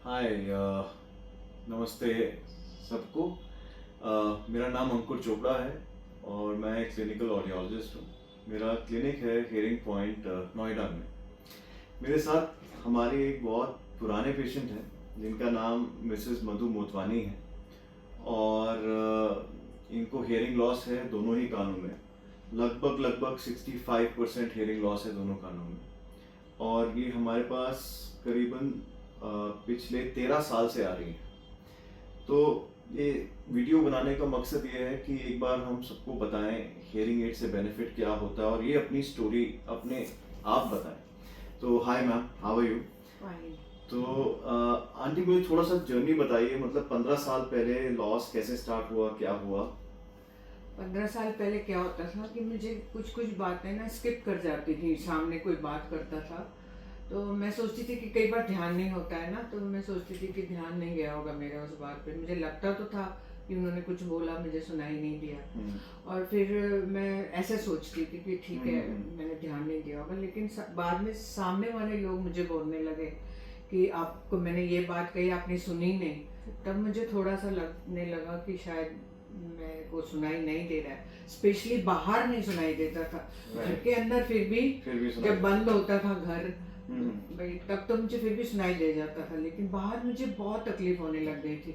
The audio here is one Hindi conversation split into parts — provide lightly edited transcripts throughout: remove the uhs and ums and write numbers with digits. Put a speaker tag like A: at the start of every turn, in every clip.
A: हाय नमस्ते सबको। मेरा नाम अंकुर चोपड़ा है और मैं एक क्लिनिकल ऑडियोलॉजिस्ट हूँ। मेरा क्लिनिक है हियरिंग पॉइंट नोएडा में। मेरे साथ हमारे एक बहुत पुराने पेशेंट हैं जिनका नाम मिसेस मधु मोतवानी है और इनको हियरिंग लॉस है दोनों ही कानों में। लगभग 65% हियरिंग लॉस है दोनों कानों में और ये हमारे पास करीबन पिछले 13 साल से आ रही है। तो ये वीडियो बनाने का मकसद ये है कि एक बार हम सबको बताएं हियरिंग एड से बेनिफिट क्या होता है और ये अपनी स्टोरी अपने आप बताएं। तो hi ma'am, how are you? तो आंटी मुझे थोड़ा सा जर्नी बताइए, मतलब 15 साल पहले लॉस कैसे स्टार्ट हुआ, क्या हुआ?
B: 15 साल पहले क्या होता था कि मुझे कुछ कुछ बातें ना स्किप कर जाती थी। सामने कोई बात करता था तो मैं सोचती थी कि कई बार ध्यान नहीं होता है ना, तो मैं सोचती थी कि ध्यान नहीं गया होगा मेरा उस बात पे। मुझे लगता तो था कि उन्होंने कुछ बोला, मुझे सुनाई नहीं दिया और फिर मैं ऐसे सोचती थी कि ठीक है मैंने ध्यान नहीं दिया होगा। लेकिन बाद में सामने वाले लोग मुझे बोलने लगे कि आपको मैंने ये बात कही, आपने सुनी नहीं। तब मुझे थोड़ा सा लगने लगा कि शायद मेरे को सुनाई नहीं दे रहा है। स्पेशली बाहर नहीं सुनाई देता था, घर के अंदर फिर भी जब बंद होता था घर भाई तब तो मुझे फिर भी सुनाई दे जाता था, लेकिन बाहर मुझे बहुत तकलीफ होने लग गई थी।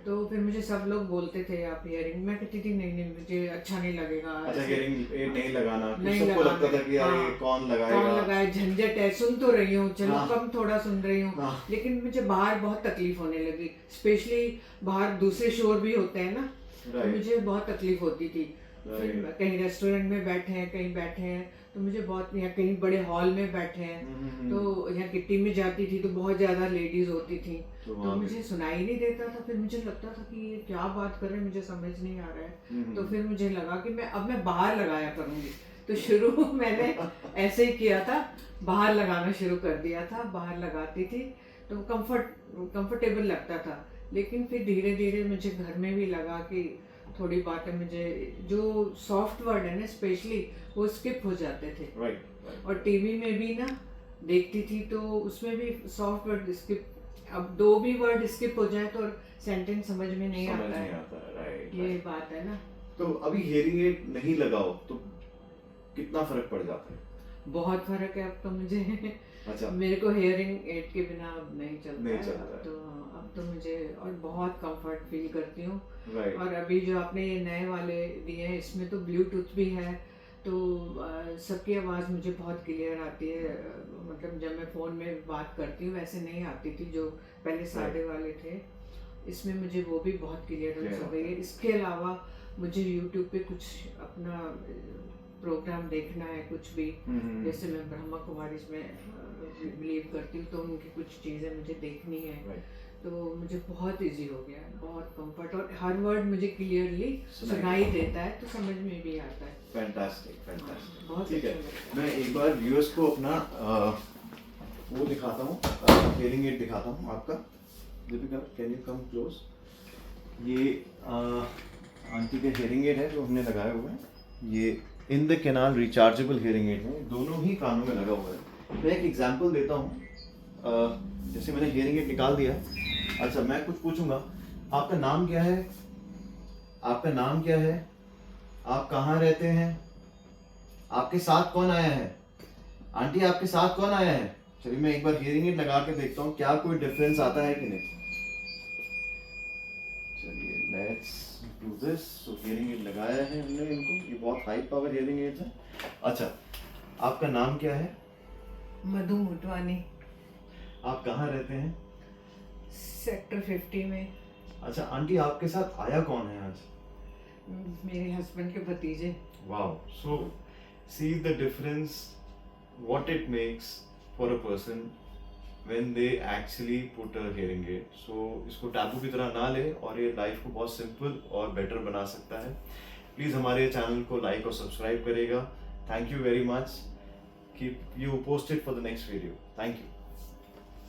B: तो फिर मुझे सब लोग बोलते थे आप हियरिंग, मैं कहती थी नहीं नहीं मुझे अच्छा नहीं लगेगा।
A: अच्छा, हियरिंग एड नहीं लगाना,
B: नहीं
A: सबको
B: लगाना।
A: लगता था कि यार ये कौन लगाएगा,
B: कौन लगाए, झंझट है, सुन तो रही हूँ, चलो
A: हाँ।
B: कम थोड़ा सुन रही हूँ। लेकिन मुझे बाहर बहुत तकलीफ होने लगी, स्पेशली बाहर दूसरे शोर भी होते हैं ना, तो मुझे बहुत तकलीफ होती थी। फिर कहीं रेस्टोरेंट में बैठे हैं, कहीं बैठे हैं तो मुझे बहुत, या कहीं बड़े हॉल में बैठे हैं तो यहाँ किट्टी में जाती थी तो बहुत ज्यादा लेडीज होती थी तो मुझे सुनाई नहीं देता था। फिर मुझे लगता था कि ये क्या बात कर रहे हैं, मुझे समझ नहीं आ रहा है। तो फिर मुझे लगा कि मैं बाहर लगाया करूंगी। तो शुरू मैंने ऐसे ही किया था, बाहर लगाना शुरू कर दिया था। बाहर लगाती थी तो कंफर्टेबल लगता था, लेकिन फिर धीरे धीरे मुझे घर में भी लगा कि थोड़ी बातें मुझे, जो सॉफ्ट वर्ड है ना स्पेशली, वो स्किप हो जाते थे। और टीवी में भी ना देखती थी तो उसमें भी सॉफ्ट वर्ड स्किप, अब दो भी वर्ड स्किप हो जाए तो सेंटेंस समझ में नहीं आता है। ये बात है ना।
A: तो अभी हियरिंग एड नहीं लगाओ तो कितना फर्क पड़ जाता है?
B: बहुत फर्क है अब तो मुझे।
A: अच्छा।
B: मेरे को हियरिंग एड के बिना अब नहीं चलता
A: है।
B: अब तो मुझे और बहुत कंफर्ट फील करती हूँ। और अभी जो आपने ये नए वाले दिए हैं इसमें तो ब्लूटूथ भी है, तो सबकी आवाज़ मुझे बहुत क्लियर आती है। मतलब जब मैं फ़ोन में बात करती हूँ वैसे नहीं आती थी जो पहले सादे वाले थे। इसमें मुझे वो भी बहुत क्लियरेंस हो गई है। इसके अलावा मुझे यूट्यूब पे कुछ अपना प्रोग्राम देखना है, कुछ भी जैसे मैं ब्रह्मा कुमारी में बिलीव करती हूँ तो उनकी कुछ चीज़ें मुझे देखनी है। तो मुझे बहुत इजी हो गया है, बहुत कंफर्ट, और हर वर्ड मुझे क्लियरली सुनाई देता है तो समझ में भी आता है।
A: फैंटास्टिक।
B: बहुत
A: ठीक है,
B: अच्छा।
A: मैं एक बार व्यूअर्स को अपना वो दिखाता हूँ, हियरिंग एड दिखाता हूँ आपका। Deepika, can you come close? ये आंटी का हियरिंग एड है जो हमने लगाया हुआ है। ये in the canal rechargeable hearing aid है, दोनों ही कानों में लगा हुआ है। मैं एक एग्जांपल देता हूँ। जैसे मैंने हियरिंग एड निकाल दिया। अच्छा, मैं कुछ पूछूंगा, आपका नाम क्या है? आपका नाम क्या है? आप कहाँ रहते हैं? आपके साथ कौन आया है? आंटी आपके साथ कौन आया है? चलिए मैं एक बार हियरिंग एड लगा के देखता हूँ क्या कोई डिफरेंस आता है कि नहीं। चलिए let's do this. So hearing aid लगाया है हमने इनको, ये बहुत हाई पावर हियरिंग एड्स है। अच्छा, आपका नाम क्या है?
B: मधु मोटवानी।
A: आप कहाँ रहते हैं?
B: सेक्टर 50 में।
A: अच्छा आंटी, आपके साथ आया कौन है आज?
B: मेरे हस्बैंड के भतीजे।
A: Wow, so see the difference what it makes for a person when they actually put a hearing aid. So इसको टैबू की तरह ना ले और ये लाइफ को बहुत सिंपल और बेटर बना सकता है। प्लीज़ हमारे चैनल को लाइक और सब्सक्राइब करिएगा। Thank you very much. Keep you posted for the next video. Thank you.